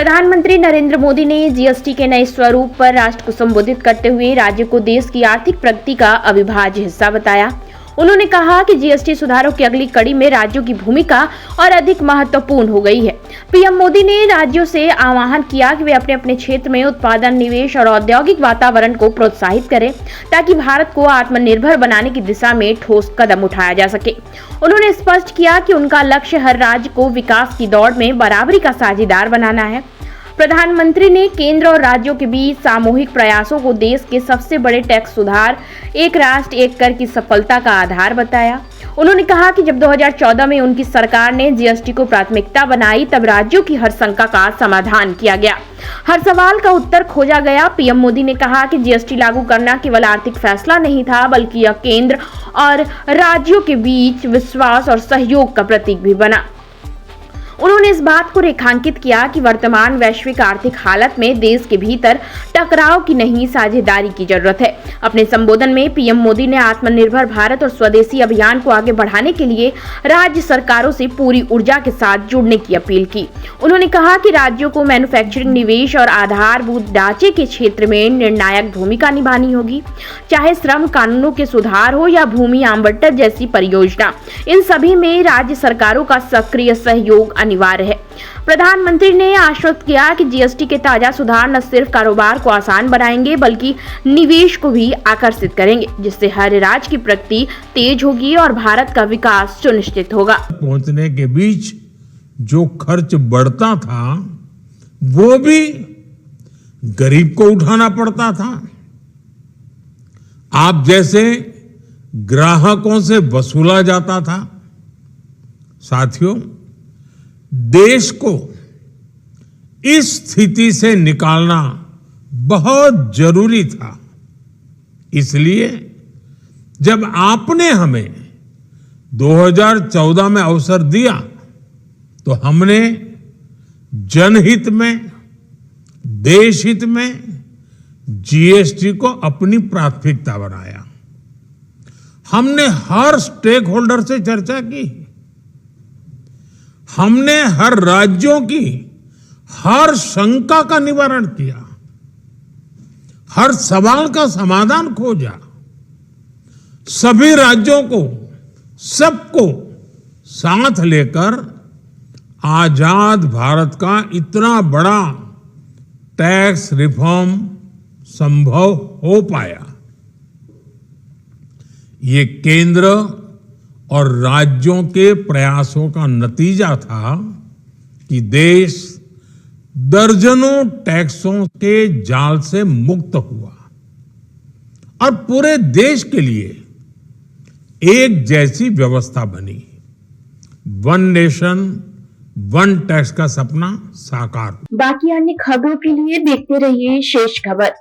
प्रधानमंत्री नरेंद्र मोदी ने जीएसटी के नए स्वरूप पर राष्ट्र को संबोधित करते हुए राज्य को देश की आर्थिक प्रगति का अविभाज्य हिस्सा बताया। उन्होंने कहा कि जीएसटी सुधारों की अगली कड़ी में राज्यों की भूमिका और अधिक महत्वपूर्ण हो गई है। पीएम मोदी ने राज्यों से आह्वान किया कि वे अपने अपने क्षेत्र में उत्पादन, निवेश और औद्योगिक वातावरण को प्रोत्साहित करें ताकि भारत को आत्मनिर्भर बनाने की दिशा में ठोस कदम उठाया जा सके। उन्होंने स्पष्ट किया कि उनका लक्ष्य हर राज्य को विकास की दौड़ में बराबरी का साझेदार बनाना है। प्रधानमंत्री ने केंद्र और राज्यों के बीच सामूहिक प्रयासों को देश के सबसे बड़े टैक्स सुधार एक राष्ट्र एक कर की सफलता का आधार बताया। उन्होंने कहा कि जब 2014 में उनकी सरकार ने जीएसटी को प्राथमिकता बनाई, तब राज्यों की हर शंका का समाधान किया गया, हर सवाल का उत्तर खोजा गया। पीएम मोदी ने कहा कि जीएसटी लागू करना केवल आर्थिक फैसला नहीं था, बल्कि यह केंद्र और राज्यों के बीच विश्वास और सहयोग का प्रतीक भी बना। उन्होंने इस बात को रेखांकित किया कि वर्तमान वैश्विक आर्थिक हालत में देश के भीतर टकराव की नहीं, साझेदारी की जरूरत है। अपने संबोधन में पीएम मोदी ने आत्मनिर्भर भारत और स्वदेशी अभियान को आगे बढ़ाने के लिए राज्य सरकारों से पूरी ऊर्जा के साथ जुड़ने की अपील की। उन्होंने कहा कि राज्यों को मैन्युफैक्चरिंग, निवेश और आधारभूत ढांचे के क्षेत्र में निर्णायक भूमिका निभानी होगी, चाहे श्रम कानूनों के सुधार हो या भूमि आवंटन जैसी परियोजना। इन सभी में राज्य सरकारों का सक्रिय सहयोग अनिवार्य है। प्रधानमंत्री ने आश्वस्त किया कि जीएसटी के ताजा सुधार न सिर्फ कारोबार को आसान बनाएंगे, बल्कि निवेश को भी आकर्षित करेंगे, जिससे हर राज्य की प्रगति तेज होगी और भारत का विकास सुनिश्चित होगा। पहुंचने के बीच जो खर्च बढ़ता था, वो भी गरीब को उठाना पड़ता था। आप जैसे ग्राहकों से वसूला जाता था। साथियों, देश को इस स्थिति से निकालना बहुत जरूरी था। इसलिए जब आपने हमें 2014 में अवसर दिया, तो हमने जनहित में, देशहित में जीएसटी को अपनी प्राथमिकता बनाया। हमने हर स्टेक होल्डर से चर्चा की। हमने हर राज्यों की हर शंका का निवारण किया, हर सवाल का समाधान खोजा। सभी राज्यों को, सबको साथ लेकर आजाद भारत का इतना बड़ा टैक्स रिफॉर्म संभव हो पाया। ये केंद्र और राज्यों के प्रयासों का नतीजा था कि देश दर्जनों टैक्सों के जाल से मुक्त हुआ और पूरे देश के लिए एक जैसी व्यवस्था बनी। वन नेशन, वन टैक्स का सपना साकार। बाकी अन्य खबरों के लिए देखते रहिए शेष खबर।